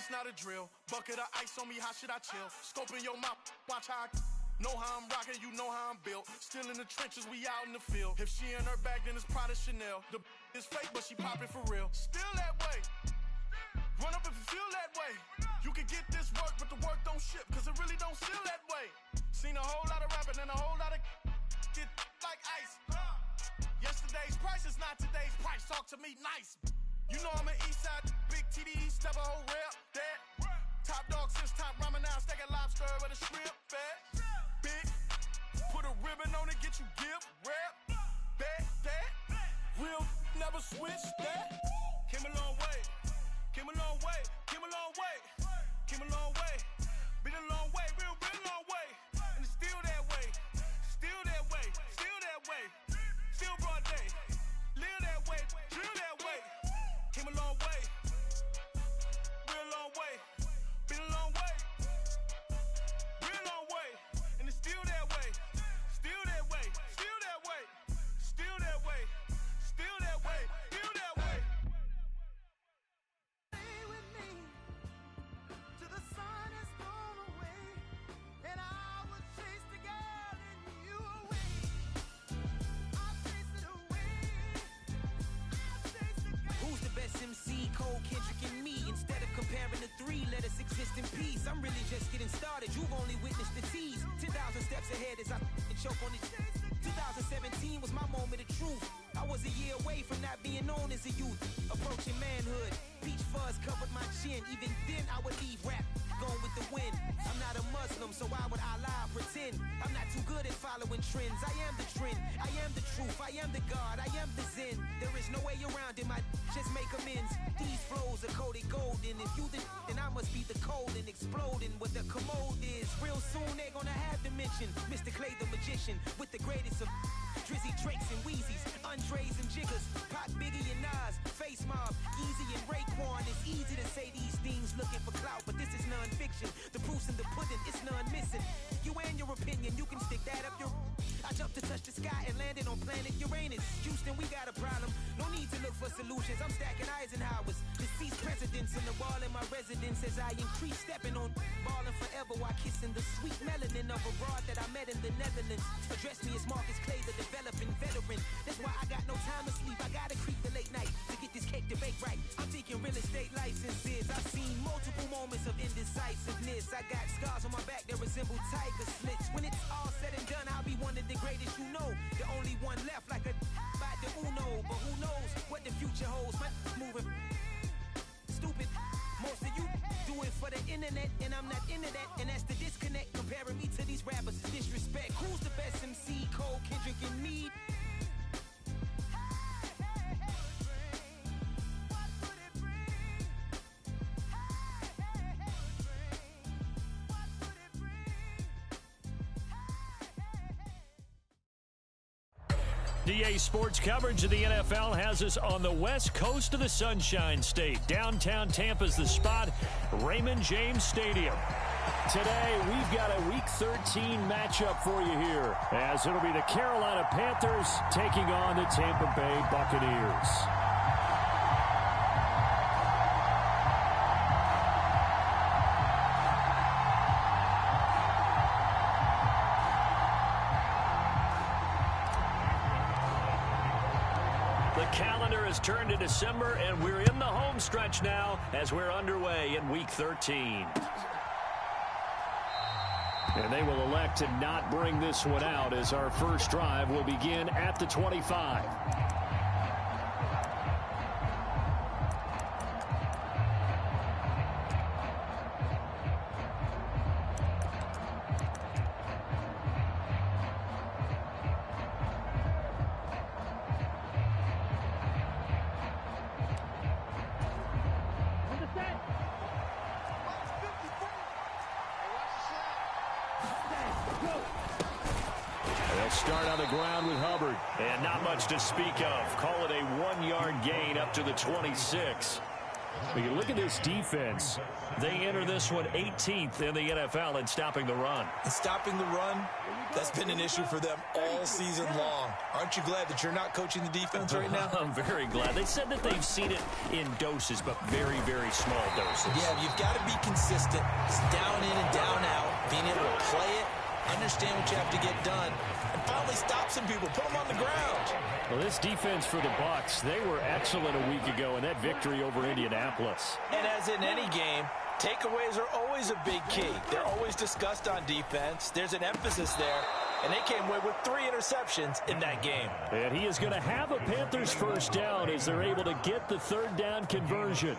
it's not a drill. Bucket of ice on me, how should I chill? Scope in your mouth, watch how I know how I'm rocking, you know how I'm built. Still in the trenches, we out in the field. If she in her bag, then it's Prada Chanel. The is fake, but she popping for real. Still that way. Run up if you feel that way. You can get this work, but the work don't ship, cause it really don't feel that way. Seen a whole lot of rapping and a whole lot of get like ice. Yesterday's price is not today's price. Talk to me nice. You know I'm an east side, big TD, step a whole rep, that. Top dog since top ramen now, steak and lobster with a shrimp, fat. Big, put a ribbon on it, get you gift, rep, back, that. Real, never switch, that. Came a long way, came a long way, came a long way, came a long way. Been a long way, real long way. And it's still that way, still that way, still that way. Still broad day, live that way, drill that way. Came a long way, real long way. Been a long way, real long way. And it's still that way, still that way, still that way, still that way, still that way, still that way. Stay with me till the sun is gone away, and I will chase the girl in you away. I'll chase it away. I'll chase the girl. Who's the best MC? Cole, Kendrick, and me. Instead of comparing the three, let us exist in peace. I'm really just getting started. You've only witnessed the tease. 10,000 steps ahead as I choke on it. 2017 was my moment of truth. I was a year away from not being known as a youth. Approaching manhood. Peach fuzz covered my chin. Even then I would leave rap going with the wind. I'm not a Muslim, so why would I lie or pretend? I'm not too good at following trends. I am the trend. I am the truth. I am the God. I am the Zen. There is no way around it. Just make amends. These flows are coated golden. If you then I must be the cold and exploding. What the commode is. Real soon they're gonna have to mention Mr. Clay the magician with the greatest of Drizzy, Drakes, and Wheezies, Andres and Jiggers, Pac, Biggie, and Nas, Face Mob, Easy, and Raekwon. It's easy to say these things looking for clout, but this is non-fiction. The proof's in the pudding, it's none missing. You and your opinion, you can stick that up your... I jumped to touch the sky and landed on planet Uranus. Houston, we got a problem. No need to look for solutions. I'm stacking Eisenhowers. Deceased presidents in the wall in my residence as I increase stepping on balling forever while kissing the sweet melanin of a broad that I met in the Netherlands. Address me as Marcus Clay, the developing veteran. That's why I got no time to sleep. I gotta creep the late night to get this cake to bake right. I'm taking real estate licenses. I've seen multiple moments of indecisiveness. I got scars on my back that resemble tiger slits. When it's all said and done, I'll be one of the greatest you know. The only one left like a by the Uno. But who knows what the future holds. My moving stupid. Most of you do it for the internet, and I'm not into that. And that's the disconnect. Comparing me to these rappers is disrespect. Who's the best MC? Cole, Kendrick, and me. DA Sports coverage of the NFL has us on the west coast of the Sunshine State. Downtown Tampa's the spot, Raymond James Stadium. Today, we've got a Week 13 matchup for you here, as it'll be the Carolina Panthers taking on the Tampa Bay Buccaneers. Calendar has turned to December, and we're in the home stretch now as we're underway in Week 13. And they will elect to not bring this one out as our first drive will begin at the 25. Start on the ground with Hubbard. And not much to speak of. Call it a 1-yard gain up to the 26. But you look at this defense. They enter this one 18th in the NFL in stopping the run. And stopping the run, that's been an issue for them all season long. Aren't you glad that you're not coaching the defense right now? I'm very glad. They said that they've seen it in doses, but very, very small doses. Yeah, you've got to be consistent. It's down in and down out. Being able to play it, understand what you have to get done, and finally stop some people, put them on the ground. Well, this defense for the Bucs, they were excellent a week ago in that victory over Indianapolis. And as in any game, takeaways are always a big key. They're always discussed on defense. There's an emphasis there, and they came away with 3 interceptions in that game. And he is going to have a Panthers first down as they're able to get the third down conversion.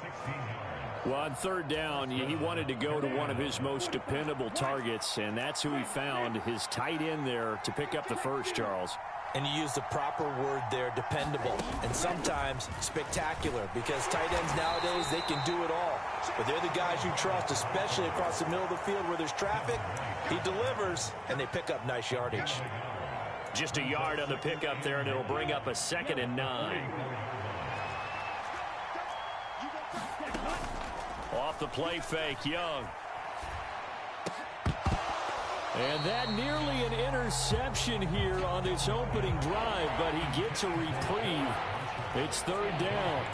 Well, on third down, he wanted to go to one of his most dependable targets, and that's who he found, his tight end there, to pick up the first, Charles. And you use the proper word there, dependable, and sometimes spectacular, because tight ends nowadays, they can do it all. But they're the guys you trust, especially across the middle of the field where there's traffic. He delivers, and they pick up nice yardage. Just a yard on the pickup there, and it'll bring up a 2nd and 9. Off the play fake, Young. And that nearly an interception here on this opening drive, but he gets a reprieve. It's third down.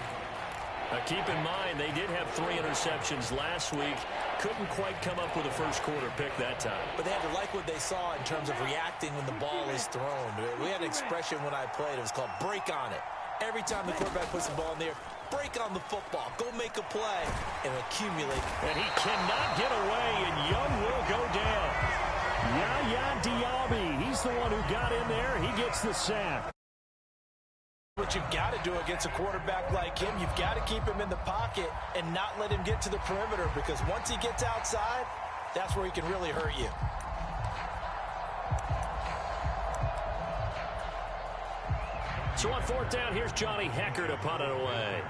Keep in mind, they did have 3 interceptions last week. Couldn't quite come up with a first quarter pick that time. But they had to like what they saw in terms of reacting when the ball is thrown. We had an expression when I played. It was called break on it. Every time the quarterback puts the ball in the air, break on the football. Go make a play and accumulate. And he cannot get away, and Young will go down. Yaya Diaby, he's the one who got in there. He gets the sack. What you've got to do against a quarterback like him, you've got to keep him in the pocket and not let him get to the perimeter, because once he gets outside, that's where he can really hurt you. So on fourth down, here's Johnny Hecker to punt it away.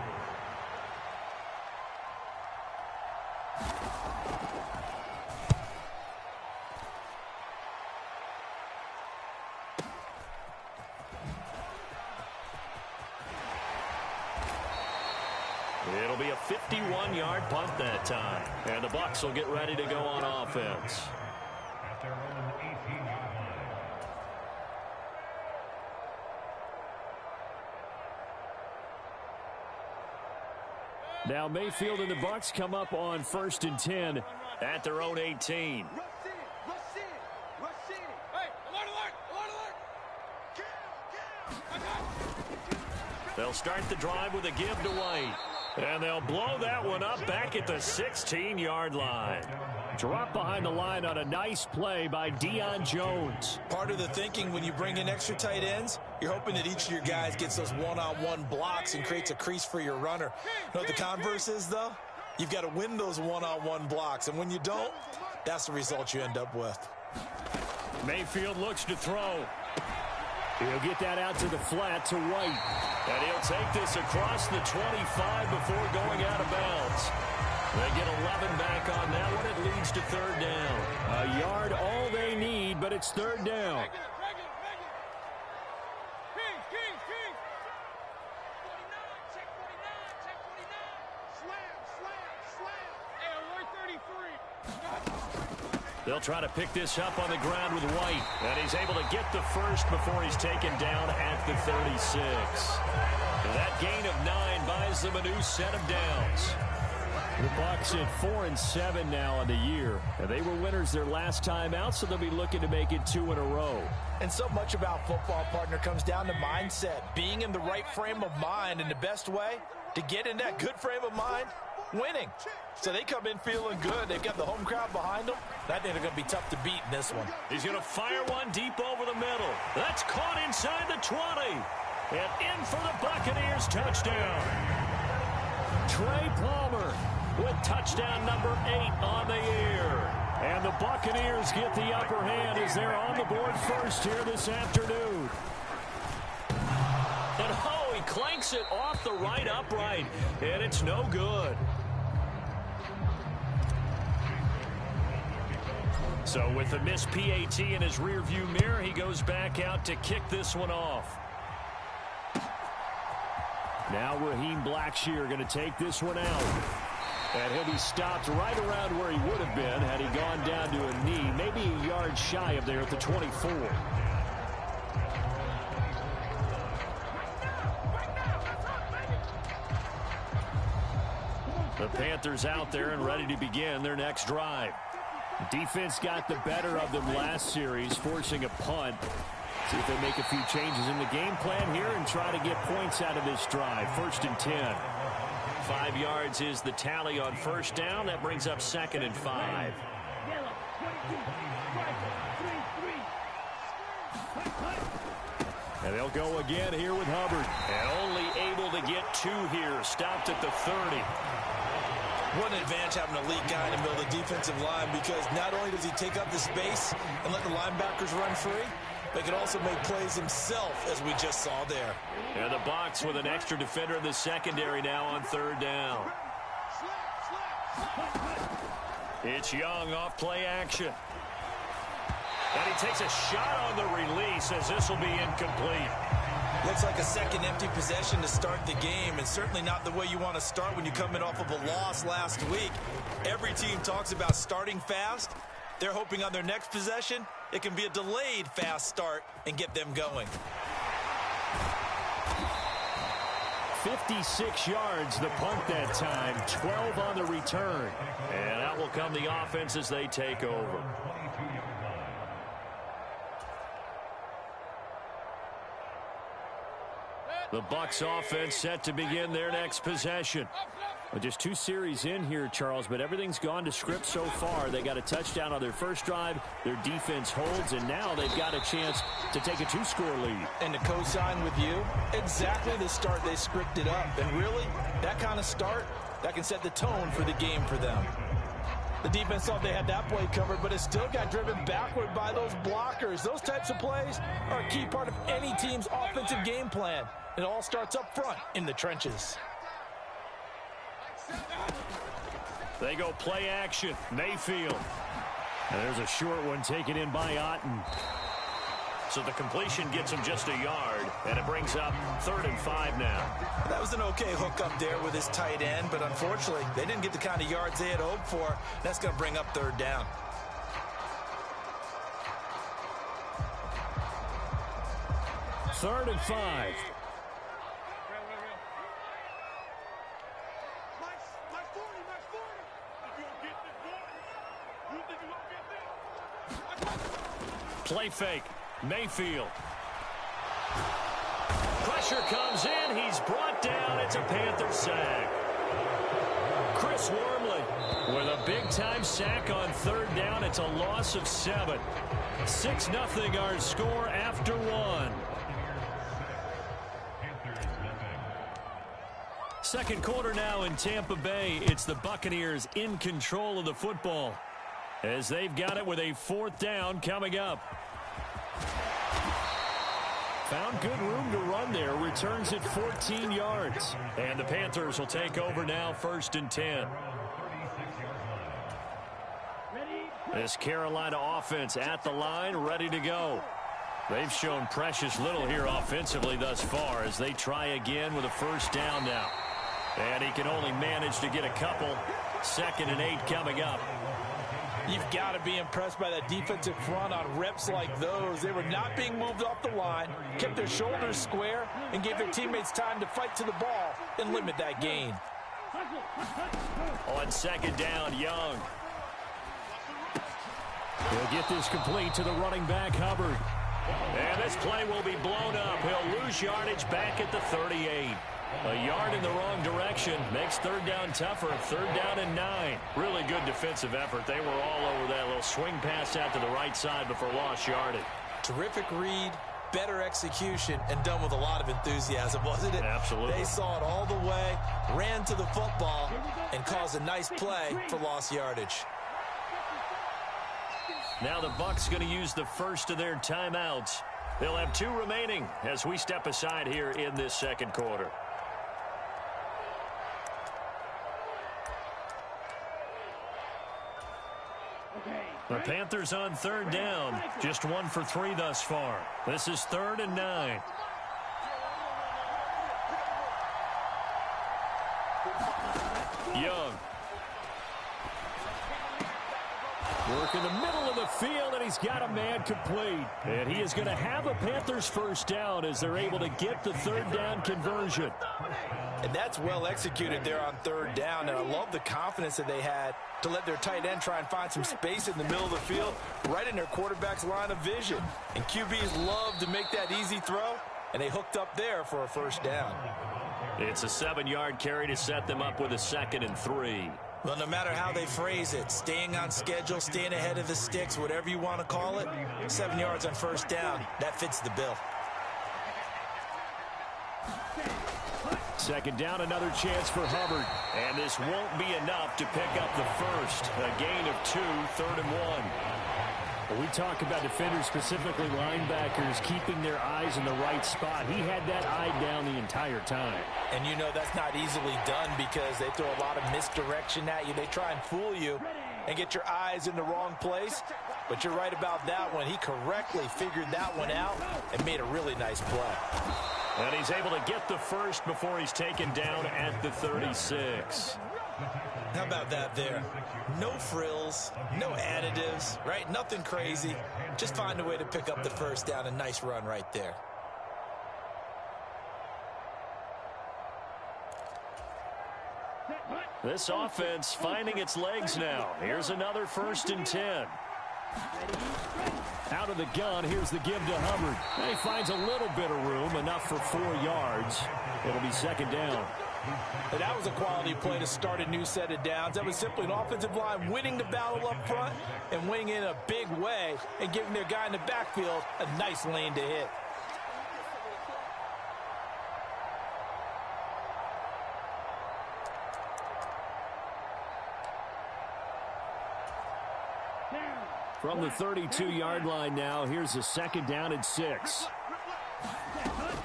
It'll be a 51-yard punt that time. And the Bucs will get ready to go on offense. At their own 18-yard line. Now Mayfield and the Bucs come up on 1st and 10 at their own 18. They'll start the drive with a give to White. And they'll blow that one up back at the 16-yard line. Drop behind the line on a nice play by Deion Jones. Part of the thinking when you bring in extra tight ends, you're hoping that each of your guys gets those one-on-one blocks and creates a crease for your runner. You know what the converse is, though? You've got to win those one-on-one blocks, and when you don't, that's the result you end up with. Mayfield looks to throw. He'll get that out to the flat to White. And he'll take this across the 25 before going out of bounds. They get 11 back on that one. It leads to third down. A yard all they need, but it's third down. They'll try to pick this up on the ground with White. And he's able to get the first before he's taken down at the 36. That gain of 9 buys them a new set of downs. The Bucs at 4-7 now on the year. And they were winners their last time out, so they'll be looking to make it 2 in a row. And so much about football, partner, comes down to mindset. Being in the right frame of mind, and the best way to get in that good frame of mind, winning. So they come in feeling good. They've got the home crowd behind them. I think they're going to be tough to beat in this one. He's going to fire one deep over the middle. That's caught inside the 20. And in for the Buccaneers touchdown. Trey Palmer with touchdown number 8 on the year. And the Buccaneers get the upper hand as they're on the board first here this afternoon. And oh, he clanks it off the right upright. And it's no good. So with the missed PAT in his rearview mirror, he goes back out to kick this one off. Now Raheem Blackshear going to take this one out. And he'll be stopped right around where he would have been had he gone down to a knee, maybe a yard shy of there at the 24. The Panthers out there and ready to begin their next drive. Defense got the better of them last series, forcing a punt. See if they make a few changes in the game plan here and try to get points out of this drive. 1st and 10. 5 yards is the tally on first down. That brings up 2nd and 5. And they'll go again here with Hubbard. And only able to get 2 here. Stopped at the 30. What an advantage having an elite guy in the middle of the defensive line, because not only does he take up the space and let the linebackers run free, but he can also make plays himself, as we just saw there. And the Bucs with an extra defender in the secondary now on 3rd down. It's Young off play action. And he takes a shot on the release as this will be incomplete. Looks like a second empty possession to start the game, and certainly not the way you want to start when you come in off of a loss last week. Every team talks about starting fast. They're hoping on their next possession it can be a delayed fast start and get them going. 56 yards the punt that time, 12 on the return. And out will come the offense as they take over. The Bucs offense set to begin their next possession. Well, just 2 series in here, Charles, but everything's gone to script so far. They got a touchdown on their first drive. Their defense holds, and now they've got a chance to take a 2-score lead. And to co-sign with you, exactly the start they scripted up. And really, that kind of start, that can set the tone for the game for them. The defense thought they had that play covered, but it still got driven backward by those blockers. Those types of plays are a key part of any team's offensive game plan. It all starts up front in the trenches. They go play action. Mayfield. And there's a short one taken in by Otten. So the completion gets him just a yard, and it brings up 3rd and 5 now. That was an okay hook up there with his tight end, but unfortunately, they didn't get the kind of yards they had hoped for. That's going to bring up 3rd down. Third and 5. Play fake. Mayfield. Pressure comes in. He's brought down. It's a Panther sack. Chris Wormley with a big-time sack on 3rd down. It's a loss of 7. 6-0 our score after 1. Second quarter now in Tampa Bay. It's the Buccaneers in control of the football as they've got it with a 4th down coming up. Found good room to run there. Returns at 14 yards. And the Panthers will take over now, 1st and 10. This Carolina offense at the line, ready to go. They've shown precious little here offensively thus far as they try again with a 1st down now. And he can only manage to get a couple. 2nd and 8 coming up. You've got to be impressed by that defensive front on reps like those. They were not being moved off the line, kept their shoulders square, and gave their teammates time to fight to the ball and limit that gain. On 2nd down, Young. He'll get this complete to the running back, Hubbard. And this play will be blown up. He'll lose yardage back at the 38. A yard in the wrong direction makes 3rd down tougher. 3rd down and 9. Really good defensive effort. They were all over that little swing pass out to the right side before lost yardage. Terrific read, better execution, and done with a lot of enthusiasm, wasn't it? Absolutely. They saw it all the way, ran to the football, and caused a nice play for lost yardage. Now the Bucs going to use the first of their timeouts. They'll have 2 remaining as we step aside here in this second quarter. The Panthers on 3rd down. Just 1 for 3 thus far. This is 3rd and 9. Young. Work in the middle of the field, and he's got a man complete. And he is going to have a Panthers first down as they're able to get the third down conversion. And that's well executed there on third down. And I love the confidence that they had to let their tight end try and find some space in the middle of the field, right in their quarterback's line of vision. And QBs love to make that easy throw, and they hooked up there for a first down. It's a 7-yard carry to set them up with a 2nd and 3. Well, no matter how they phrase it, staying on schedule, staying ahead of the sticks, whatever you want to call it, 7 yards on first down, that fits the bill. 2nd down, another chance for Hubbard. And this won't be enough to pick up the first. A gain of 2, 3rd and 1. We talk about defenders, specifically linebackers, keeping their eyes in the right spot. He had that eye down the entire time. And you know that's not easily done because they throw a lot of misdirection at you. They try and fool you and get your eyes in the wrong place. But you're right about that one. He correctly figured that one out and made a really nice play. And he's able to get the first before he's taken down at the 36. How about that there? No frills, no additives, right? Nothing crazy. Just find a way to pick up the first down. A nice run right there. This offense finding its legs now. Here's another 1st and 10. Out of the gun, here's the give to Hubbard. He finds a little bit of room, enough for 4 yards. It'll be 2nd down. And that was a quality play to start a new set of downs. That was simply an offensive line winning the battle up front and winning in a big way and giving their guy in the backfield a nice lane to hit. From the 32-yard line now, here's a 2nd down and 6.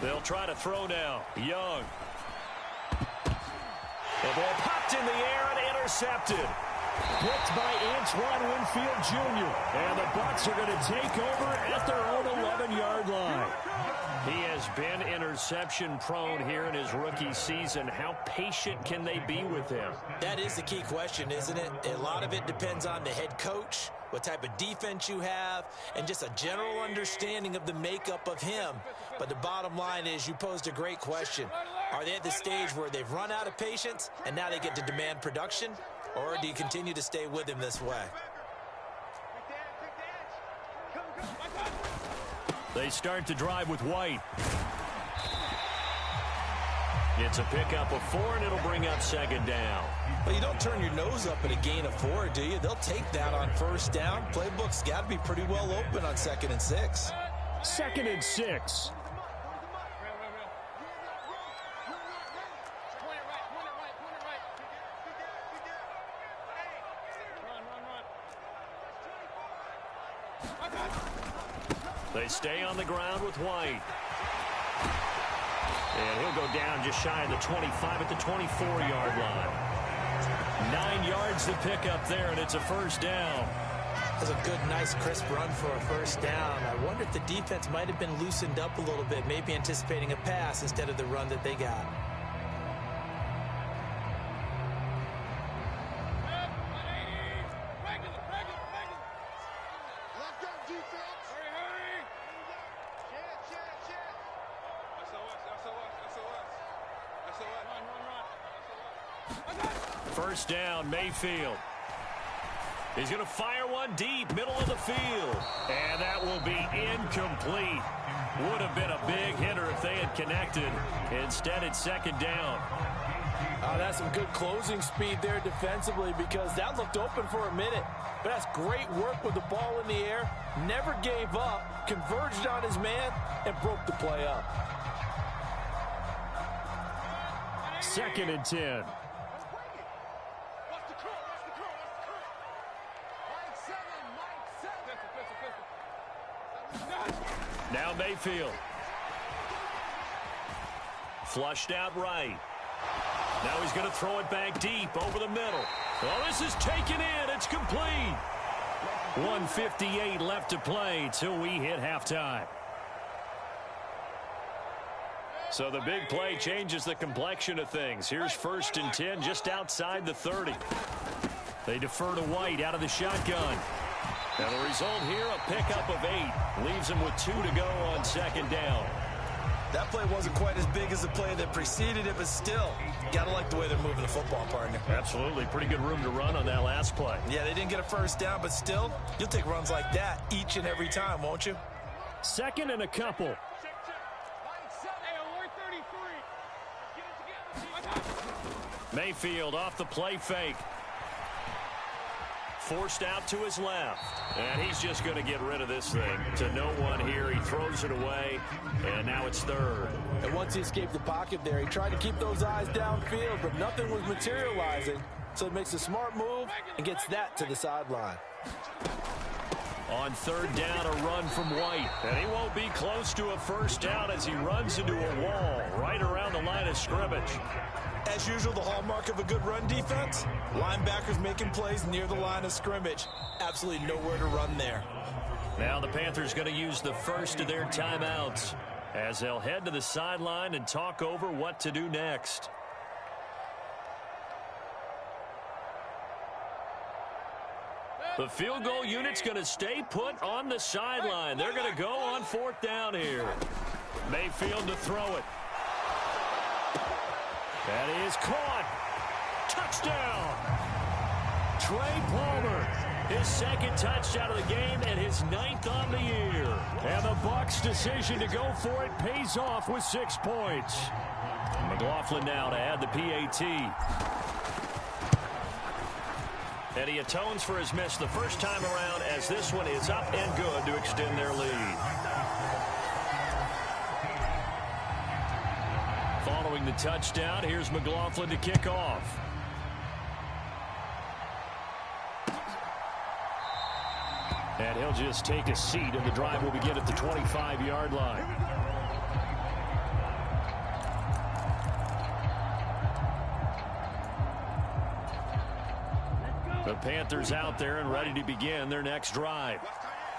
They'll try to throw now. Young. The ball popped in the air and intercepted. Picked by Antoine Winfield Jr. And the Bucs are going to take over at their own 11-yard line. He has been interception prone here in his rookie season. How patient can they be with him? That is the key question, isn't it? A lot of it depends on the head coach, what type of defense you have, and just a general understanding of the makeup of him. But the bottom line is you posed a great question. Are they at the stage where they've run out of patience and now they get to demand production? Or do you continue to stay with him this way? They start to drive with White. It's a pickup of 4, and it'll bring up 2nd down. Well, you don't turn your nose up at a gain of 4, do you? They'll take that on first down. Playbook's got to be pretty well open on 2nd and 6. 2nd and 6. They stay on the ground with White. And he'll go down just shy of the 25 at the 24-yard line. 9 yards to pick up there, and it's a first down. That's a good, nice, crisp run for a first down. I wonder if the defense might have been loosened up a little bit, maybe anticipating a pass instead of the run that they got. First down, Mayfield. He's going to fire one deep, middle of the field. And that will be incomplete. Would have been a big hitter if they had connected. Instead, it's 2nd down. That's some good closing speed there defensively because that looked open for a minute. But that's great work with the ball in the air. Never gave up, converged on his man, and broke the play up. 2nd and 10. Now Mayfield. Flushed out right. Now he's going to throw it back deep over the middle. Well, this is taken in. It's complete. 1:58 left to play till we hit halftime. So the big play changes the complexion of things. Here's 1st and 10 just outside the 30. They defer to White out of the shotgun. And the result here, a pickup of 8. Leaves him with 2 to go on 2nd down. That play wasn't quite as big as the play that preceded it, but still, got to like the way they're moving the football, partner. Absolutely. Pretty good room to run on that last play. Yeah, they didn't get a 1st down, but still, you'll take runs like that each and every time, won't you? 2nd and a couple. Mayfield off the play fake. Forced out to his left. And he's just going to get rid of this thing to no one here. He throws it away, and now it's 3rd. And once he escaped the pocket there, he tried to keep those eyes downfield, but nothing was materializing. So he makes a smart move and gets that to the sideline. On 3rd down, a run from White. And he won't be close to a 1st down as he runs into a wall right around the line of scrimmage. As usual, the hallmark of a good run defense, linebackers making plays near the line of scrimmage. Absolutely nowhere to run there. Now the Panthers going to use the first of their timeouts as they'll head to the sideline and talk over what to do next. The field goal unit's going to stay put on the sideline. They're going to go on 4th down here. Mayfield to throw it. That is caught. Touchdown. Trey Palmer, his 2nd touchdown of the game and his 9th on the year. And the Bucs' decision to go for it pays off with 6 points. McLaughlin now to add the PAT. And he atones for his miss the first time around as this one is up and good to extend their lead. Following the touchdown, here's McLaughlin to kick off. And he'll just take a seat, and the drive will begin at the 25-yard line. The Panthers out there and ready to begin their next drive.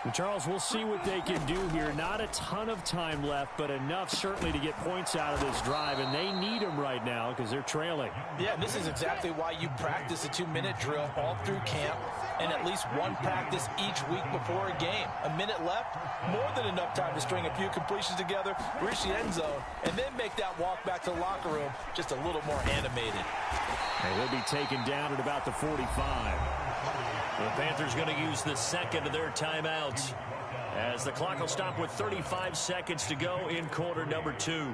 And Charles, we'll see what they can do here. Not a ton of time left, but enough certainly to get points out of this drive, and they need them right now because they're trailing. Yeah, this is exactly why you practice a 2-minute drill all through camp and at least one practice each week before a game. A minute left, more than enough time to string a few completions together, reach the end zone, and then make that walk back to the locker room just a little more animated. And he'll be taken down at about the 45. The Panthers going to use the 2nd of their timeouts as the clock will stop with 35 seconds to go in quarter number 2.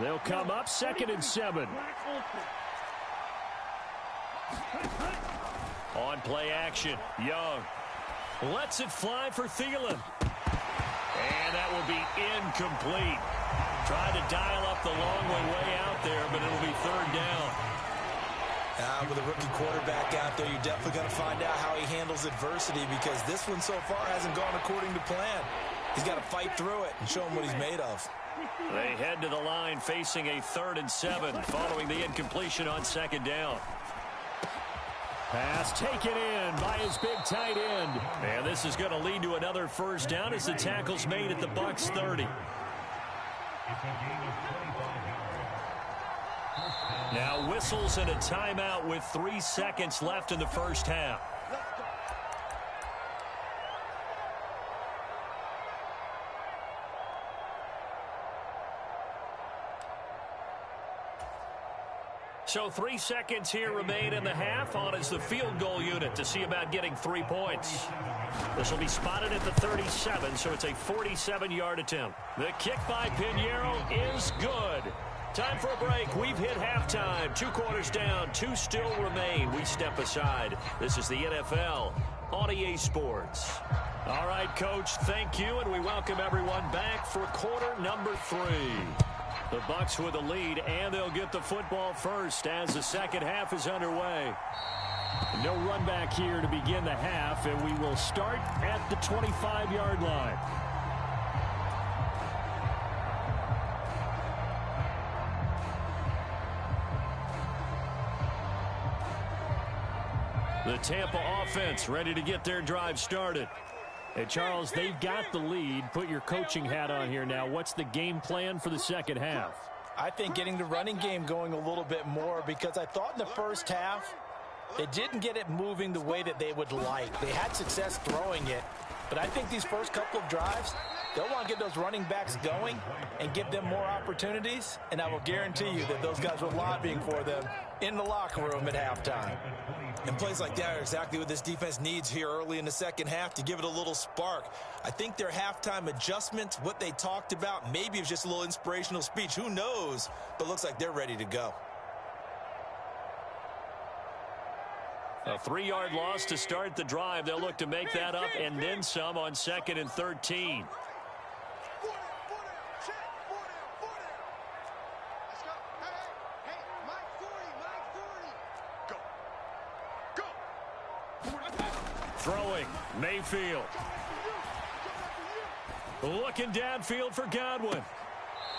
They'll come up 2nd and 7. On play action, Young lets it fly for Thielen. And that will be incomplete. Tried to dial up the long way out there, but it'll be 3rd down. With a rookie quarterback out there, you're definitely going to find out how he handles adversity because this one so far hasn't gone according to plan. He's got to fight through it and show him what he's made of. They head to the line facing a 3rd and 7 following the incompletion on 2nd down. Pass taken in by his big tight end. And this is going to lead to another 1st down as the tackle's made at the Bucs 30. Now whistles and a timeout with 3 seconds left in the first half. So 3 seconds here remain in the half. On is the field goal unit to see about getting 3 points. This will be spotted at the 37, so it's a 47-yard attempt. The kick by Pinheiro is good. Time for a break. We've hit halftime. 2 quarters down. 2 still remain. We step aside. This is the NFL on EA Sports. All right, Coach, thank you, and we welcome everyone back for quarter number 3. The Bucs with a lead, and they'll get the football first as the second half is underway. No run back here to begin the half, and we will start at the 25-yard line. The Tampa offense ready to get their drive started. Hey, Charles, they've got the lead. Put your coaching hat on here now. What's the game plan for the second half? I think getting the running game going a little bit more, because I thought in the first half they didn't get it moving the way that they would like. They had success throwing it, but I think these first couple of drives, they'll want to get those running backs going and give them more opportunities, and I will guarantee you that those guys were lobbying for them in the locker room at halftime. And plays like that are exactly what this defense needs here early in the second half to give it a little spark. I think their halftime adjustments, what they talked about, maybe it was just a little inspirational speech. Who knows? But looks like they're ready to go. A 3-yard loss to start the drive. They'll look to make that up and then some on 2nd and 13. Throwing, Mayfield. Looking downfield for Godwin.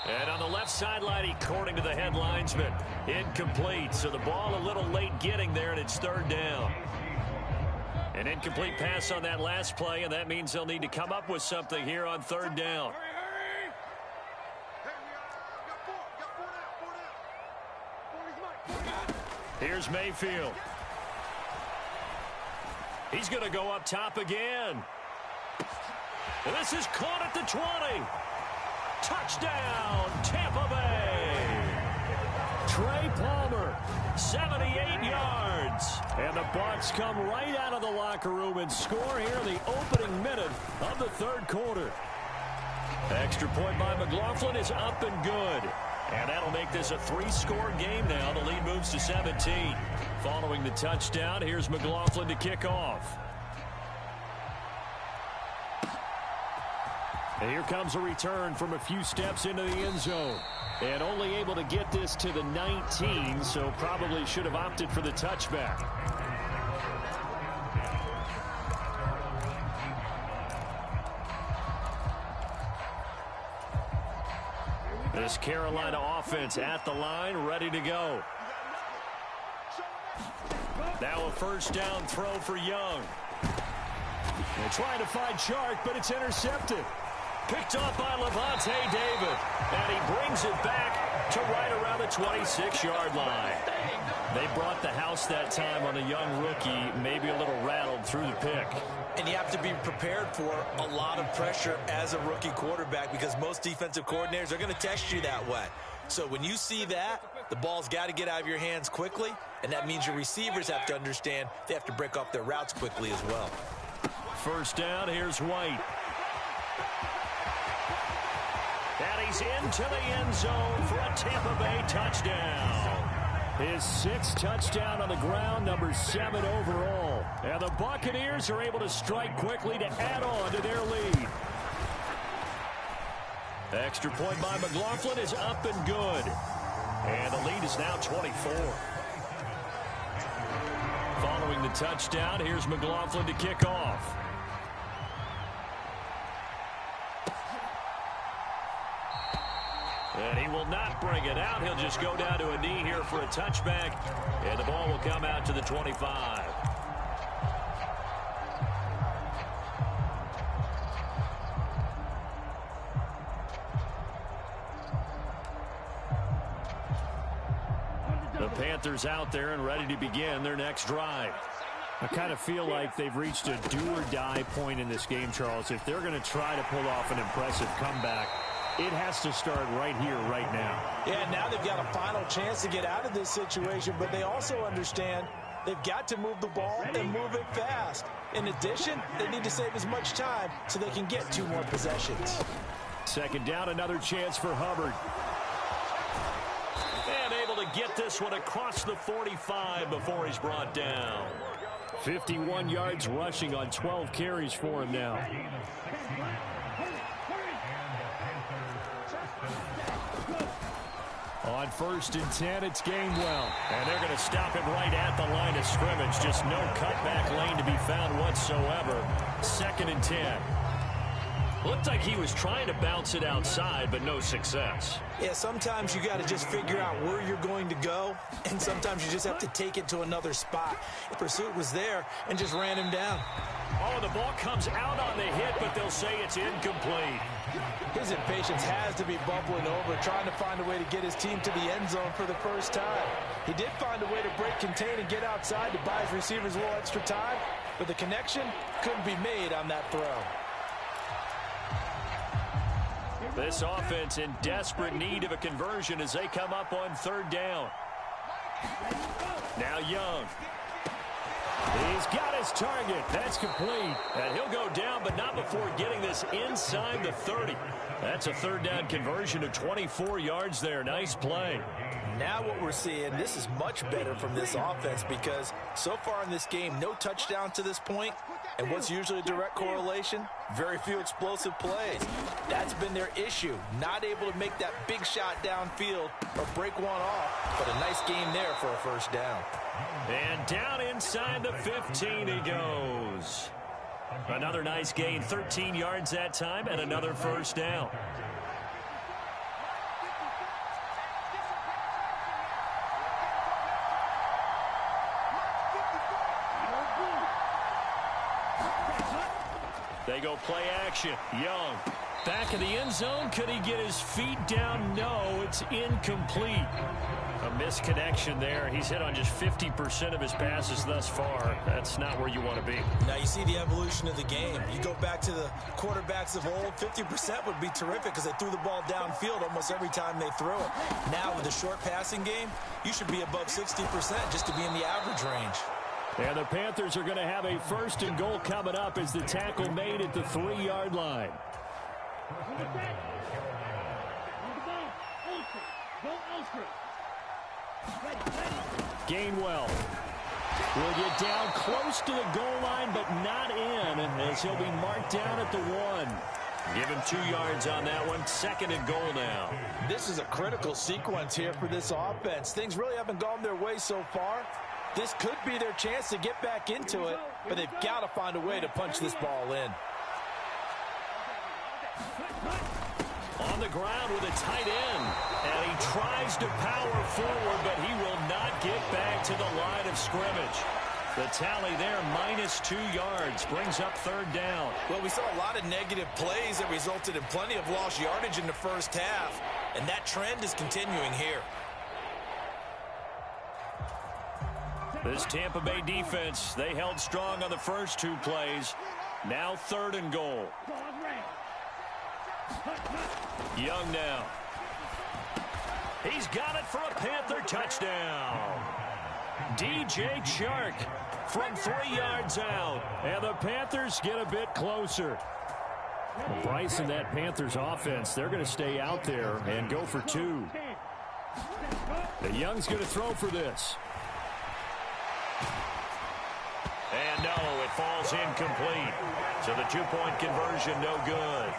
And on the left sideline, according to the head linesman, incomplete. So the ball a little late getting there, and it's 3rd down. An incomplete pass on that last play, and that means they'll need to come up with something here on 3rd down. Here's Mayfield. He's going to go up top again. And this is caught at the 20. Touchdown, Tampa Bay. Trey Palmer, 78 yards. And the Bucs come right out of the locker room and score here in the opening minute of the 3rd quarter. Extra point by McLaughlin is up and good. And that'll make this a 3-score game now. The lead moves to 17. Following the touchdown, here's McLaughlin to kick off. And here comes a return from a few steps into the end zone. And only able to get this to the 19, so probably should have opted for the touchback. This Carolina offense at the line, ready to go. Now a 1st down throw for Young. They're trying to find Chark, but it's intercepted. Picked off by Levante David. And he brings it back to right around the 26-yard line. They brought the house that time on the young rookie, maybe a little rattled through the pick. And you have to be prepared for a lot of pressure as a rookie quarterback, because most defensive coordinators are going to test you that way. So when you see that, the ball's got to get out of your hands quickly, and that means your receivers have to understand they have to break off their routes quickly as well. 1st down, here's White. And he's into the end zone for a Tampa Bay touchdown. His 6th touchdown on the ground, number 7 overall. And the Buccaneers are able to strike quickly to add on to their lead. The extra point by McLaughlin is up and good. And the lead is now 24. Following the touchdown, here's McLaughlin to kick off. And he will not bring it out. He'll just go down to a knee here for a touchback. And the ball will come out to the 25. The Panthers out there and ready to begin their next drive. I kind of feel like they've reached a do-or-die point in this game, Charles. If they're going to try to pull off an impressive comeback, it has to start right here, right now. Yeah, now they've got a final chance to get out of this situation, but they also understand they've got to move the ball and move it fast. In addition, they need to save as much time so they can get 2 more possessions. 2nd down, another chance for Hubbard. And able to get this one across the 45 before he's brought down. 51 yards rushing on 12 carries for him now. On 1st and 10, it's Gainwell. And they're going to stop him right at the line of scrimmage. Just no cutback lane to be found whatsoever. 2nd and 10. Looked like he was trying to bounce it outside, but no success. Yeah, sometimes you got to just figure out where you're going to go, and sometimes you just have to take it to another spot. The pursuit was there and just ran him down. Oh, the ball comes out on the hit, but they'll say it's incomplete. His impatience has to be bubbling over, trying to find a way to get his team to the end zone for the first time. He did find a way to break, contain, and get outside to buy his receivers a little extra time, but the connection couldn't be made on that throw. This offense in desperate need of a conversion as they come up on third down. Now Young. He's got his target. That's complete. And he'll go down, but not before getting this inside the 30. That's a third down conversion of 24 yards there. Nice play. Now what we're seeing, this is much better from this offense because so far in this game, no touchdown to this point. And what's usually a direct correlation? Very few explosive plays. That's been their issue. Not able to make that big shot downfield or break one off. But a nice game there for a first down. And down inside the 15 he goes. Another nice gain, 13 yards that time, and another first down. They go play action. Young. Back in the end zone. Could he get his feet down? No, it's incomplete. A misconnection there. He's hit on just 50% of his passes thus far. That's not where you want to be. Now you see the evolution of the game. You go back to the quarterbacks of old, 50% would be terrific because they threw the ball downfield almost every time they threw it. Now with the short passing game, you should be above 60% just to be in the average range. And the Panthers are going to have a first and goal coming up as the tackle made at the 3-yard line. Gainwell will get down close to the goal line, but not in, as he'll be marked down at the 1. Give him 2 yards on that one. Second and goal now. This is a critical sequence here for this offense. Things really haven't gone their way so far. This could be their chance to get back into it, but they've got to find a way to punch this ball in. On the ground with a tight end, and he tries to power forward, but he will not get back to the line of scrimmage. The tally there, -2 yards, brings up third down. Well, we saw a lot of negative plays that resulted in plenty of lost yardage in the first half, and that trend is continuing here. This Tampa Bay defense, they held strong on the first 2 plays. Now third and goal. Young now. He's got it for a Panther touchdown. DJ Chark from 3 yards out. And the Panthers get a bit closer. Well, Bryce and that Panthers offense, they're going to stay out there and go for 2. The Young's going to throw for this. And no, it falls incomplete. So the 2-point conversion, no good.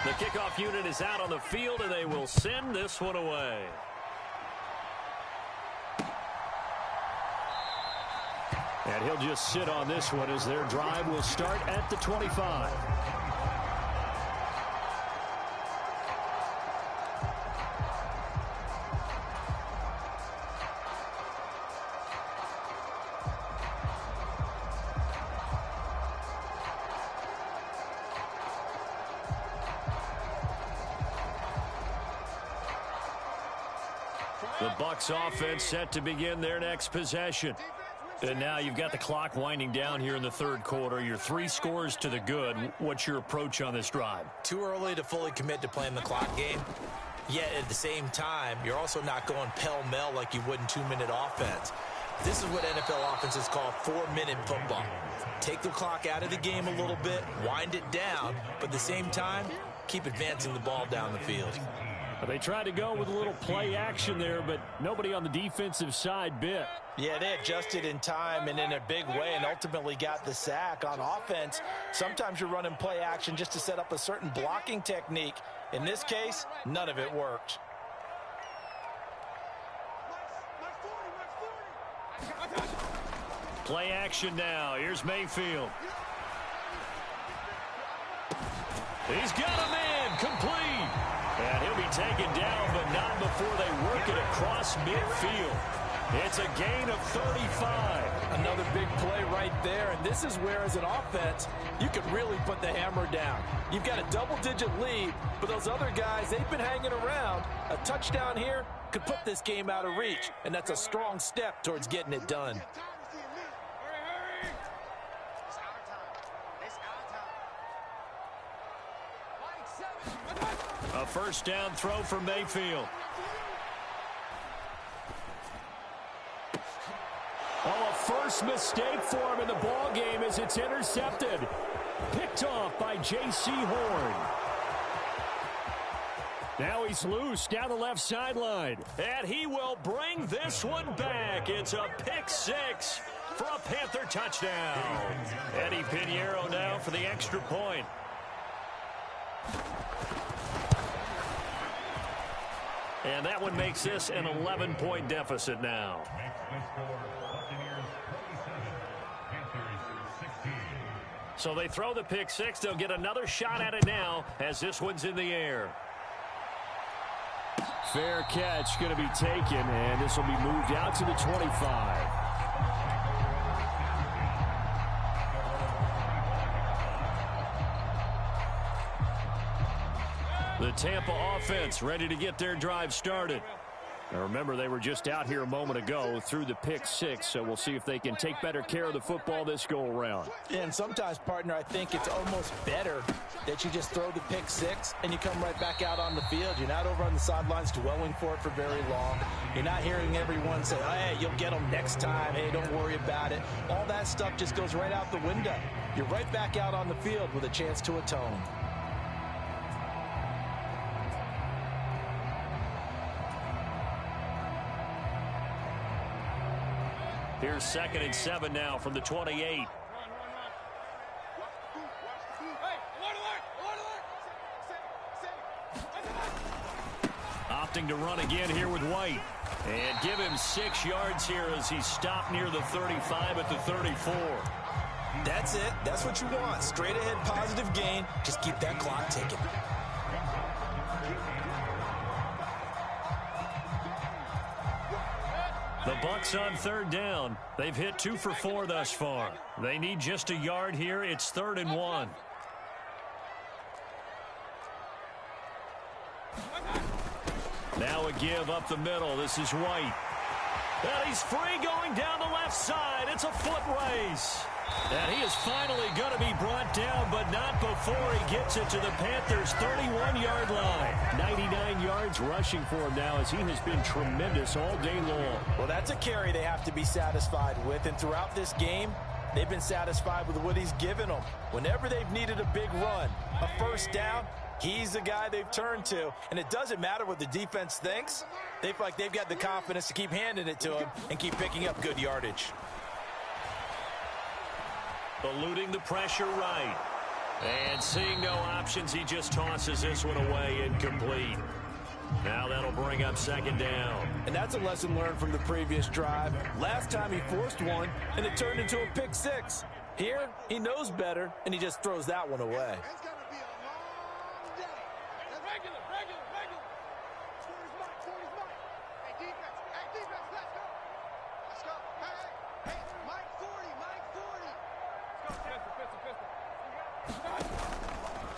The kickoff unit is out on the field, and they will send this one away. And he'll just sit on this one as their drive will start at the 25. The Bucs offense set to begin their next possession. And now you've got the clock winding down here in the third quarter. You're 3 scores to the good. What's your approach on this drive? Too early to fully commit to playing the clock game. Yet at the same time, you're also not going pell-mell like you would in 2-minute offense. This is what NFL offenses call 4-minute football. Take the clock out of the game a little bit, wind it down, but at the same time, keep advancing the ball down the field. They tried to go with a little play action there, but nobody on the defensive side bit. Yeah, they adjusted in time and in a big way and ultimately got the sack. On offense, sometimes you're running play action just to set up a certain blocking technique. In this case, none of it worked. Play action now. Here's Mayfield. He's got a man complete. And he'll be taken down, but not before they work it across midfield. It's a gain of 35. Another big play right there, and this is where, as an offense, you can really put the hammer down. You've got a double-digit lead, but those other guys, they've been hanging around. A touchdown here could put this game out of reach, and that's a strong step towards getting it done. A first down throw for Mayfield. Oh, a first mistake for him in the ball game as it's intercepted. Picked off by J.C. Horn. Now he's loose down the left sideline. And he will bring this one back. It's a pick six for a Panther touchdown. Eddie Pinheiro now for the extra point. And that one makes this an 11-point deficit now. So they throw the pick six. They'll get another shot at it now as this one's in the air. Fair catch going to be taken, and this will be moved out to the 25. The Tampa offense ready to get their drive started. Now remember, they were just out here a moment ago through the pick six, so we'll see if they can take better care of the football this go-around. And sometimes, partner, I think it's almost better that you just throw the pick six and you come right back out on the field. You're not over on the sidelines dwelling for it for very long. You're not hearing everyone say, oh, hey, you'll get them next time. Hey, don't worry about it. All that stuff just goes right out the window. You're right back out on the field with a chance to atone. Here's 2nd and 7 now from the 28. Opting to run again here with White. And give him 6 yards here as he stopped near the 35 at the 34. That's it. That's what you want. Straight ahead positive gain. Just keep that clock ticking. The Bucks on 3rd down. They've hit 2 for 4 thus far. They need just a yard here. It's 3rd and 1. Now a give up the middle. This is White. And he's free going down the left side. It's a foot race. And he is finally going to be brought down, but not before he gets it to the Panthers' 31-yard line. 99 yards rushing for him now as he has been tremendous all day long. Well, that's a carry they have to be satisfied with, and throughout this game, they've been satisfied with what he's given them. Whenever they've needed a big run, a first down, he's the guy they've turned to. And it doesn't matter what the defense thinks. They feel like they've got the confidence to keep handing it to him and keep picking up good yardage. Eluding the pressure right. And seeing no options, he just tosses this one away incomplete. Now that'll bring up 2nd down. And that's a lesson learned from the previous drive. Last time he forced one, and it turned into a pick six. Here, he knows better, and he just throws that one away.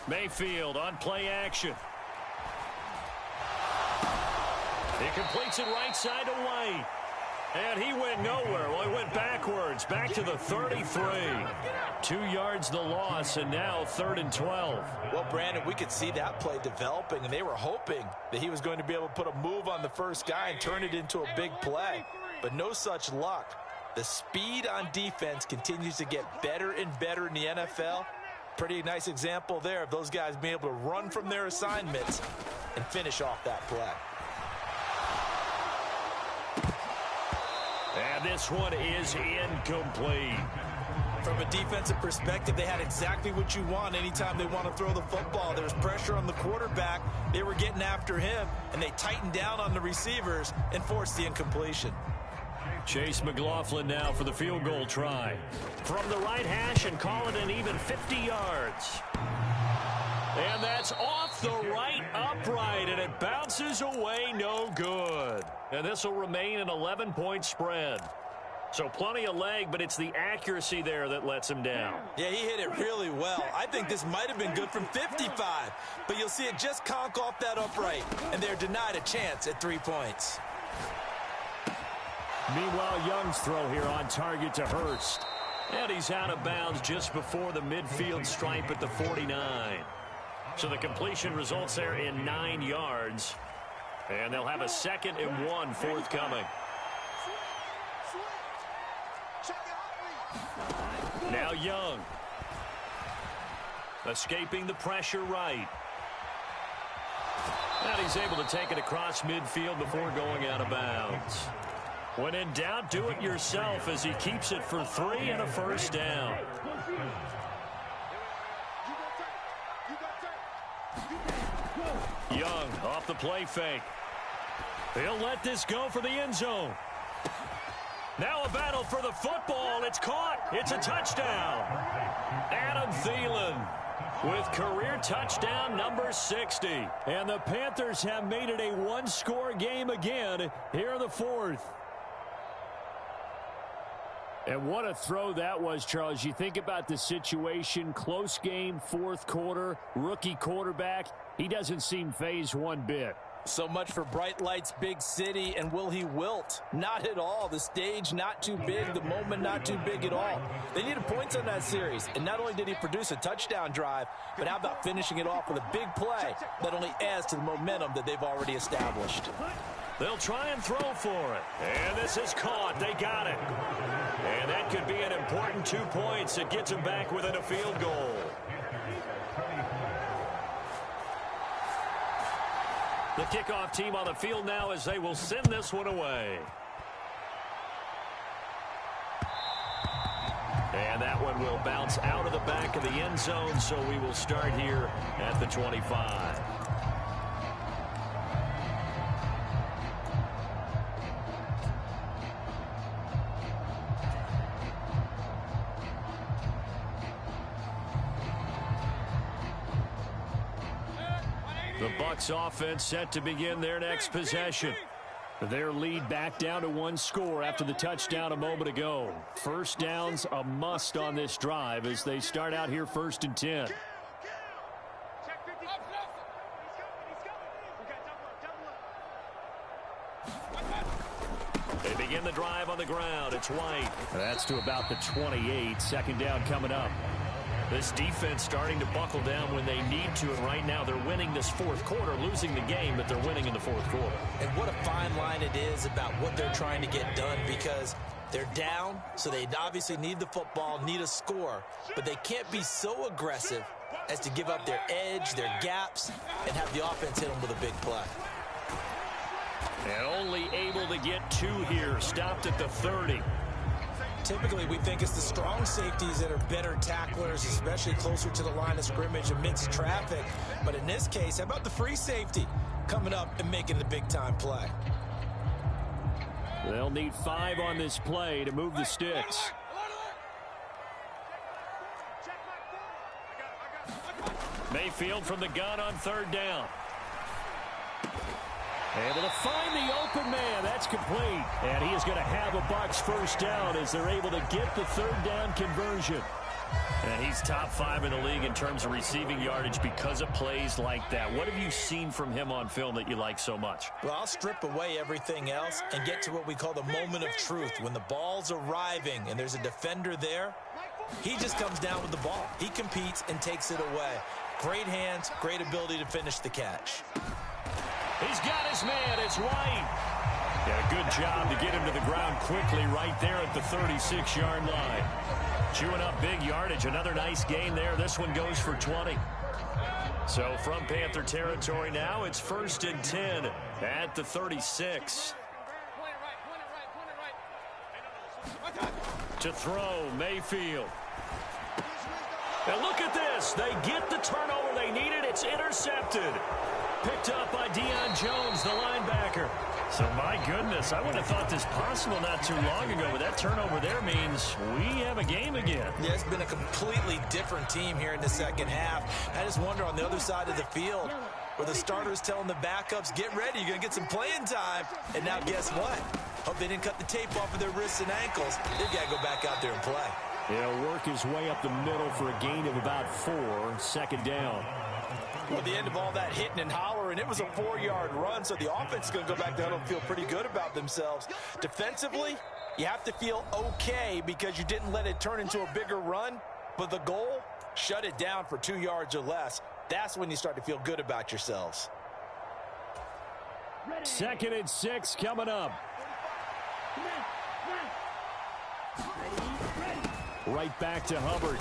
Mayfield on play action. He completes it right side to White. And he went nowhere. Well, he went backwards, back to the 33. 2 yards the loss, and now 3rd and 12. Well, Brandon, we could see that play developing, and they were hoping that he was going to be able to put a move on the first guy and turn it into a big play. But no such luck. The speed on defense continues to get better and better in the NFL. Pretty nice example there of those guys being able to run from their assignments and finish off that play. And this one is incomplete. From a defensive perspective, they had exactly what you want anytime they want to throw the football. There's pressure on the quarterback. They were getting after him, and they tightened down on the receivers and forced the incompletion. Chase McLaughlin now for the field goal try. From the right hash and call it an even 50 yards. And that's off the right upright, and it bounces away no good. And this will remain an 11-point spread. So plenty of leg, but it's the accuracy there that lets him down. Yeah, he hit it really well. I think this might have been good from 55, but you'll see it just conk off that upright, and they're denied a chance at 3 points. Meanwhile, Young's throw here on target to Hurst. And he's out of bounds just before the midfield stripe at the 49. So the completion results there in 9 yards. And they'll have a 2nd and 1 forthcoming. Now Young. Escaping the pressure right. And he's able to take it across midfield before going out of bounds. When in doubt, do it yourself as he keeps it for 3 and a first down. Young off the play fake. He'll let this go for the end zone. Now a battle for the football. It's caught. It's a touchdown. Adam Thielen with career touchdown number 60. And the Panthers have made it a one-score game again here in the 4th. And what a throw that was, Charles. You think about the situation, close game, 4th quarter, rookie quarterback. He doesn't seem fazed one bit. So much for bright lights, big city, and will he wilt? Not at all. The stage not too big, the moment not too big at all. They needed points on that series, and not only did he produce a touchdown drive, but how about finishing it off with a big play that only adds to the momentum that they've already established. They'll try and throw for it. And this is caught. They got it. And that could be an important 2 points. It gets them back within a field goal. The kickoff team on the field now as they will send this one away. And that one will bounce out of the back of the end zone, so we will start here at the 25. The Bucs offense set to begin their next possession. Their lead back down to 1 score after the touchdown a moment ago. First down's a must on this drive as they start out here 1st and 10. They begin the drive on the ground. It's White. That's to about the 28. 2nd down coming up. This defense starting to buckle down when they need to, and right now they're winning this 4th quarter, losing the game, but they're winning in the 4th quarter. And what a fine line it is about what they're trying to get done, because they're down, so they obviously need the football, need a score, but they can't be so aggressive as to give up their edge, their gaps, and have the offense hit them with a big play. And only able to get 2 here, stopped at the 30. Typically, we think it's the strong safeties that are better tacklers, especially closer to the line of scrimmage amidst traffic. But in this case, how about the free safety coming up and making the big-time play? They'll need 5 on this play to move the sticks. Mayfield from the gun on 3rd down. Able to find the open man. That's complete. And he is going to have a Bucs first down as they're able to get the 3rd down conversion. And he's top 5 in the league in terms of receiving yardage because of plays like that. What have you seen from him on film that you like so much? Well, I'll strip away everything else and get to what we call the moment of truth. When the ball's arriving and there's a defender there, he just comes down with the ball. He competes and takes it away. Great hands, great ability to finish the catch. He's got his man. It's White. Yeah, good job to get him to the ground quickly right there at the 36-yard line. Chewing up big yardage. Another nice gain there. This one goes for 20. So from Panther territory now, it's 1st and 10 at the 36. To throw, Mayfield. And look at this. They get the turnover they needed. It's intercepted. Picked up by Deion Jones, the linebacker. So, my goodness, I wouldn't have thought this possible not too long ago, but that turnover there means we have a game again. Yeah, it's been a completely different team here in the second half. I just wonder on the other side of the field where the starters telling the backups, get ready, you're going to get some playing time. And now guess what? Hope they didn't cut the tape off of their wrists and ankles. They've got to go back out there and play. He'll work his way up the middle for a gain of about 4, second down. At the end of all that hitting and hollering, it was a 4-yard run, so the offense is going to go back down and feel pretty good about themselves. Defensively, you have to feel okay because you didn't let it turn into a bigger run, but the goal, shut it down for 2 yards or less. That's when you start to feel good about yourselves. 2nd and 6 coming up. Right back to Hubbard.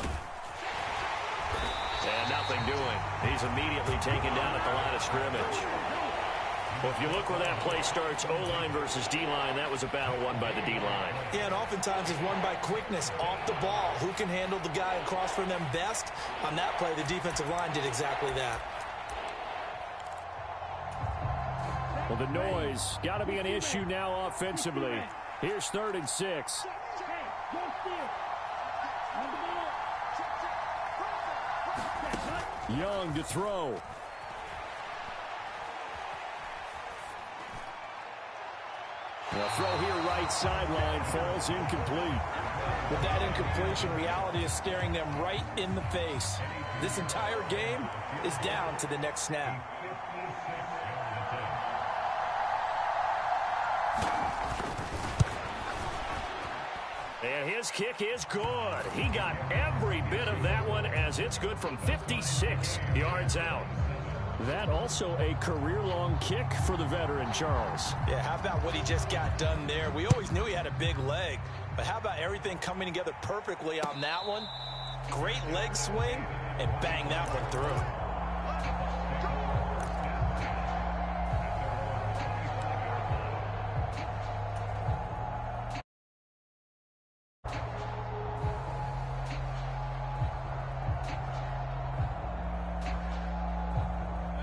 And nothing doing. He's immediately taken down at the line of scrimmage. Well, if you look where that play starts, O-line versus D-line, that was a battle won by the D-line. Yeah, and oftentimes it's won by quickness off the ball. Who can handle the guy across from them best? On that play, the defensive line did exactly that. Well, the noise got to be an issue now offensively. Here's 3rd and 6. Young to throw. The throw here right sideline falls incomplete. With that incompletion, reality is staring them right in the face. This entire game is down to the next snap. And his kick is good. He got every bit of that one as it's good from 56 yards out. That also a career-long kick for the veteran, Charles. Yeah, how about what he just got done there? We always knew he had a big leg, but how about everything coming together perfectly on that one? Great leg swing, and bang that one through.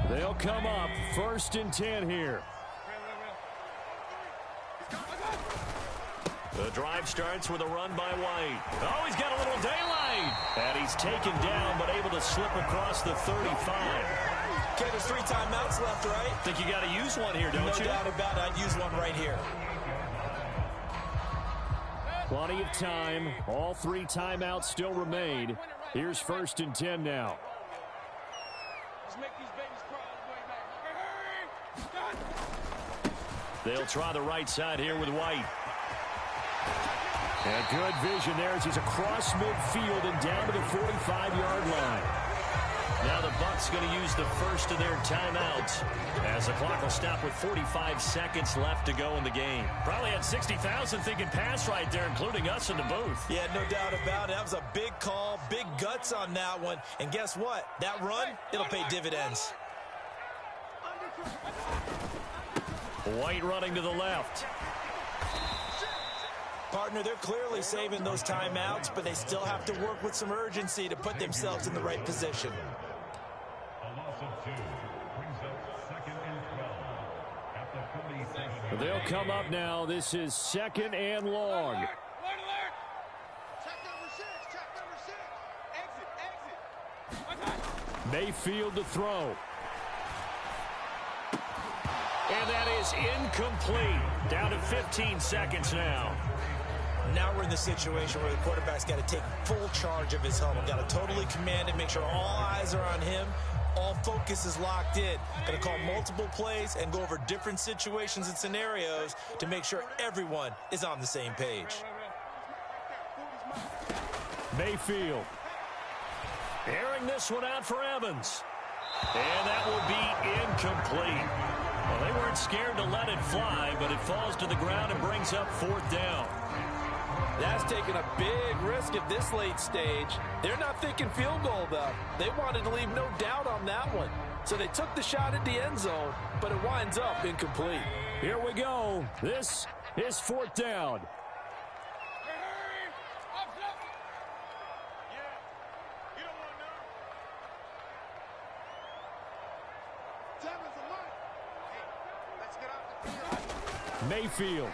They'll come up 1st and 10 here. The drive starts with a run by White. Oh, he's got a little daylight. And he's taken down, but able to slip across the 35. Okay, there's 3 timeouts left, right? Think you got to use one here, don't you? No doubt about it. I'd use one right here. Plenty of time. All 3 timeouts still remain. Here's 1st and 10 now. They'll try the right side here with White. And good vision there as he's across midfield and down to the 45-yard line. Now the Bucs going to use the first of their timeouts as the clock will stop with 45 seconds left to go in the game. Probably had 60,000 thinking pass right there, including us in the booth. Yeah, no doubt about it. That was a big call, big guts on that one. And guess what? That run, it'll pay dividends. White running to the left. Partner, they're clearly saving those timeouts, but they still have to work with some urgency to put themselves in the right position. A loss of 2 brings up 2nd and 12 at the 47. They'll come up now. This is 2nd and long. Alert! Check number 6. Exit. Mayfield to throw. And that is incomplete. Down to 15 seconds now. Now we're in the situation where the quarterback's got to take full charge of his helmet. Got to totally command it, make sure all eyes are on him. All focus is locked in. Got to call multiple plays and go over different situations and scenarios to make sure everyone is on the same page. Mayfield. Airing this one out for Evans. And that will be incomplete. Well, they weren't scared to let it fly, but it falls to the ground and brings up 4th down. That's taking a big risk at this late stage. They're not thinking field goal, though. They wanted to leave no doubt on that one. So they took the shot at the end zone, but it winds up incomplete. Here we go. This is 4th down. You don't want to know. Mayfield.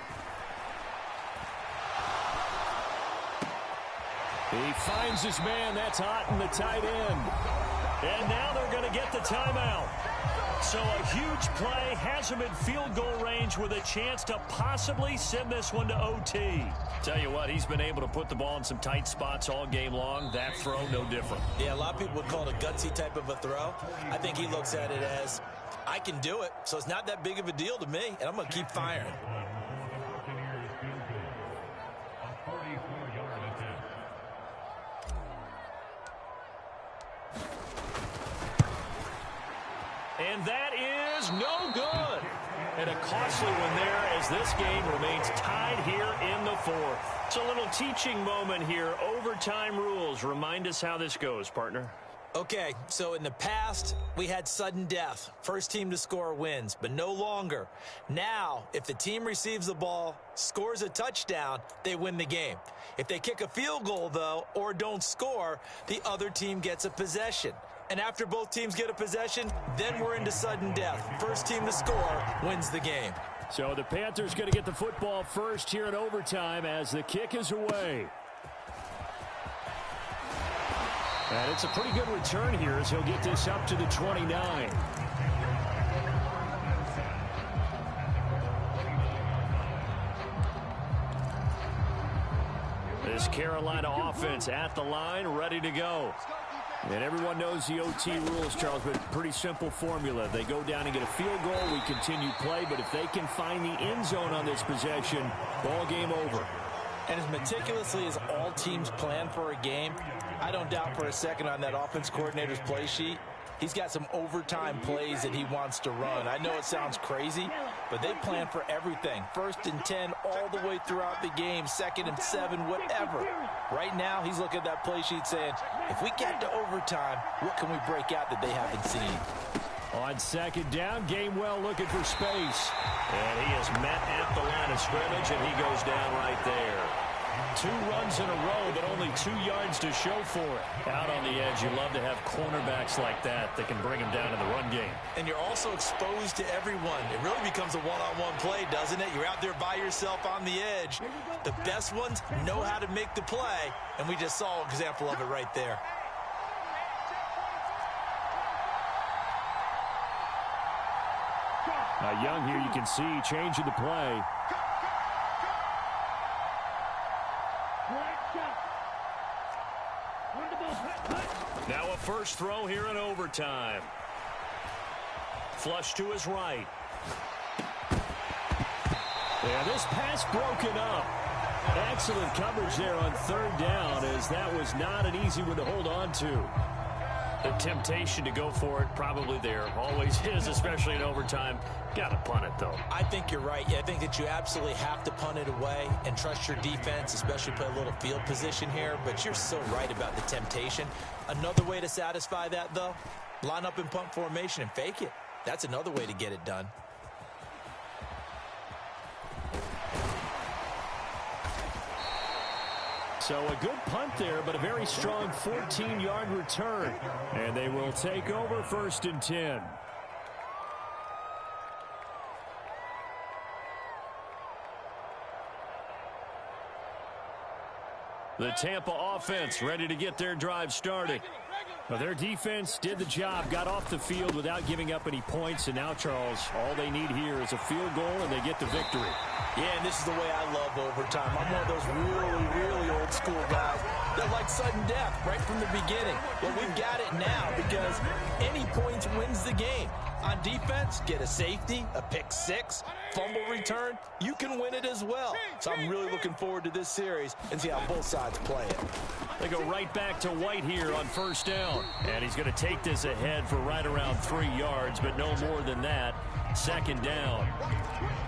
He finds his man. That's hot in the tight end. And now they're going to get the timeout. So a huge play has him in field goal range with a chance to possibly send this one to OT. Tell you what, he's been able to put the ball in some tight spots all game long. That throw, no different. Yeah, a lot of people would call it a gutsy type of a throw. I think he looks at it as, I can do it, so it's not that big of a deal to me, and I'm going to keep firing. And that is no good. And a costly one there as this game remains tied here in the fourth. It's a little teaching moment here. Overtime rules. Remind us how this goes, partner. Okay, so in the past, we had sudden death. First team to score wins, but no longer. Now, if the team receives the ball, scores a touchdown, they win the game. If they kick a field goal, though, or don't score, the other team gets a possession. And after both teams get a possession, then we're into sudden death. First team to score wins the game. So the Panthers going to get the football first here in overtime as the kick is away. And it's a pretty good return here as he'll get this up to the 29. This Carolina offense at the line, ready to go. And everyone knows the OT rules, Charles, but pretty simple formula. They go down and get a field goal, we continue play, but if they can find the end zone on this possession, ball game over. And as meticulously as all teams plan for a game, I don't doubt for a second on that offense coordinator's play sheet, he's got some overtime plays that he wants to run. I know it sounds crazy, but they plan for everything. 1st and 10 all the way throughout the game, 2nd and 7, whatever. Right now, he's looking at that play sheet saying, if we get to overtime, what can we break out that they haven't seen? On 2nd down, Gainwell looking for space. And he is met at the line of scrimmage, and he goes down right there. 2 runs in a row, but only 2 yards to show for it. Out on the edge, you love to have cornerbacks like that can bring him down in the run game. And you're also exposed to everyone. It really becomes a one-on-one play, doesn't it? You're out there by yourself on the edge. The best ones know how to make the play, and we just saw an example of it right there. Now Young here, you can see changing the play. Now a first throw here in overtime. Flush to his right. Yeah, this pass broken up. Excellent coverage there on 3rd down, as that was not an easy one to hold on to. The temptation to go for it probably there. Always is, especially in overtime. Got to punt it, though. I think you're right. I think that you absolutely have to punt it away and trust your defense, especially play a little field position here. But you're so right about the temptation. Another way to satisfy that, though, line up in punt formation and fake it. That's another way to get it done. So a good punt there, but a very strong 14-yard return. And they will take over 1st and 10. The Tampa offense ready to get their drive started. Well, their defense did the job, got off the field without giving up any points. And now, Charles, all they need here is a field goal, and they get the victory. Yeah, and this is the way I love overtime. I'm one of those really old school guys that like sudden death right from the beginning. But we've got it now because any points wins the game. On defense, get a safety, a pick 6, fumble return, you can win it as well. So I'm really looking forward to this series and see how both sides play it. They go right back to White here on 1st down. And he's going to take this ahead for right around 3 yards, but no more than that. 2nd down.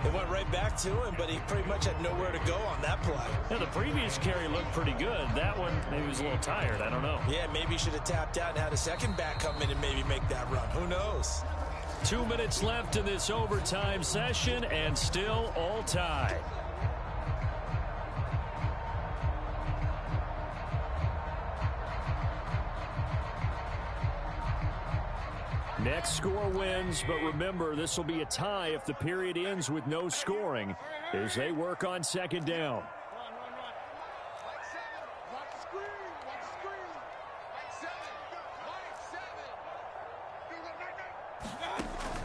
It went right back to him, but he pretty much had nowhere to go on that play. Yeah, the previous carry looked pretty good. That one, maybe he was a little tired. I don't know. Yeah, maybe he should have tapped out and had a second back come in and maybe make that run. Who knows? 2 minutes left in this overtime session, and still all tied. Next score wins, but remember, this will be a tie if the period ends with no scoring as they work on second down.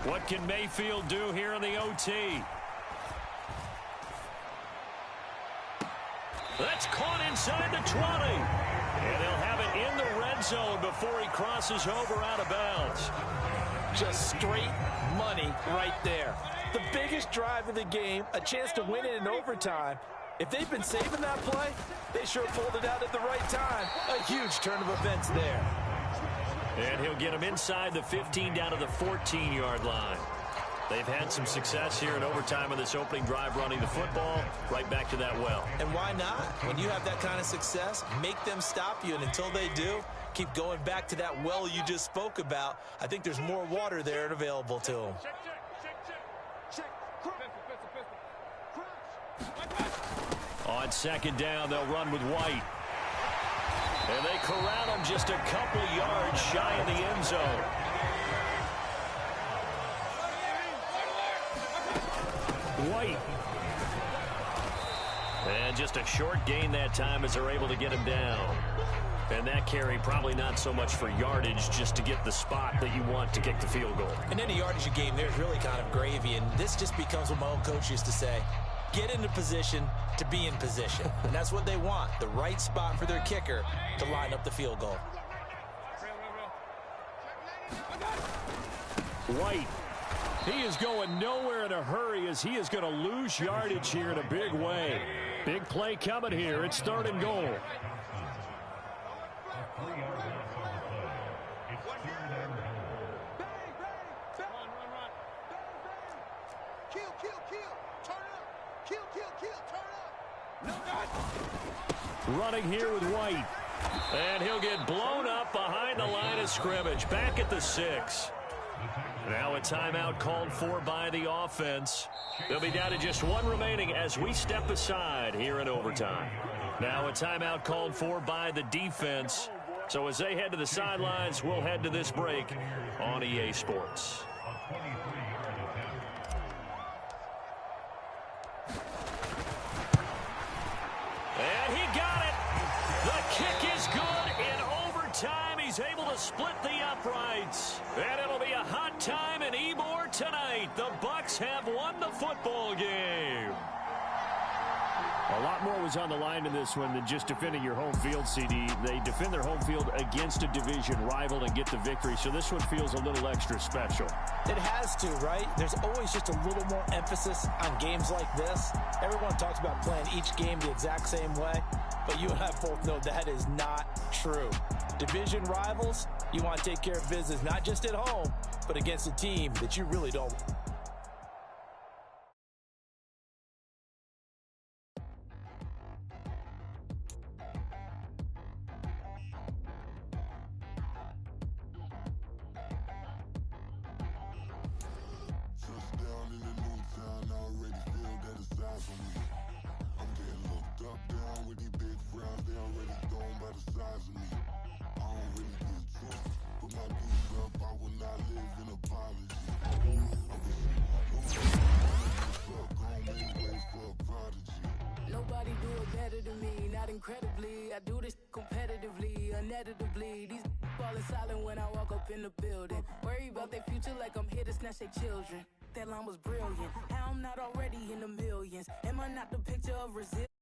What can Mayfield do here in the OT? That's caught inside the 20. And he'll have it in the red zone before he crosses over out of bounds. Just straight money right there. The biggest drive of the game, a chance to win it in overtime. If they've been saving that play, they sure pulled it out at the right time. A huge turn of events there. And he'll get him inside the 15 down to the 14-yard line. They've had some success here in overtime in this opening drive running the football right back to that well. And why not? When you have that kind of success, make them stop you. And until they do, keep going back to that well you just spoke about. I think there's more water there and available to them. On second down, they'll run with White. And they corral him just a couple yards shy of the end zone. White. And just a short gain that time as they're able to get him down. And that carry probably not so much for yardage, just to get the spot that you want to kick the field goal. And any yardage game there is really kind of gravy, and this just becomes what my old coach used to say. Get into position to be in position. And that's what they want, the right spot for their kicker to line up the field goal. White. He is going nowhere in a hurry as he is going to lose yardage here in a big way. Big play coming here. It's 3rd and goal. Running here with White. And he'll get blown up behind the line of scrimmage. Back at the 6. Now a timeout called for by the offense. They'll be down to just one remaining as we step aside here in overtime. Now a timeout called for by the defense. So as they head to the sidelines, we'll head to this break on EA Sports. And he got it. The kick is good in overtime. He's able to split the uprights. And it'll be a hot time in Ybor tonight. The Bucs have won the football game. A lot more was on the line in this one than just defending your home field, CD. They defend their home field against a division rival and get the victory, so this one feels a little extra special. It has to, right? There's always just a little more emphasis on games like this. Everyone talks about playing each game the exact same way, but you and I both know that is not true. Division rivals, you want to take care of business not just at home, but against a team that you really don't. Incredibly, I do this competitively, uneditably. These falling silent when I walk up in the building. Worry about their future like I'm here to snatch their children. That line was brilliant. How I'm not already in the millions. Am I not the picture of resilience?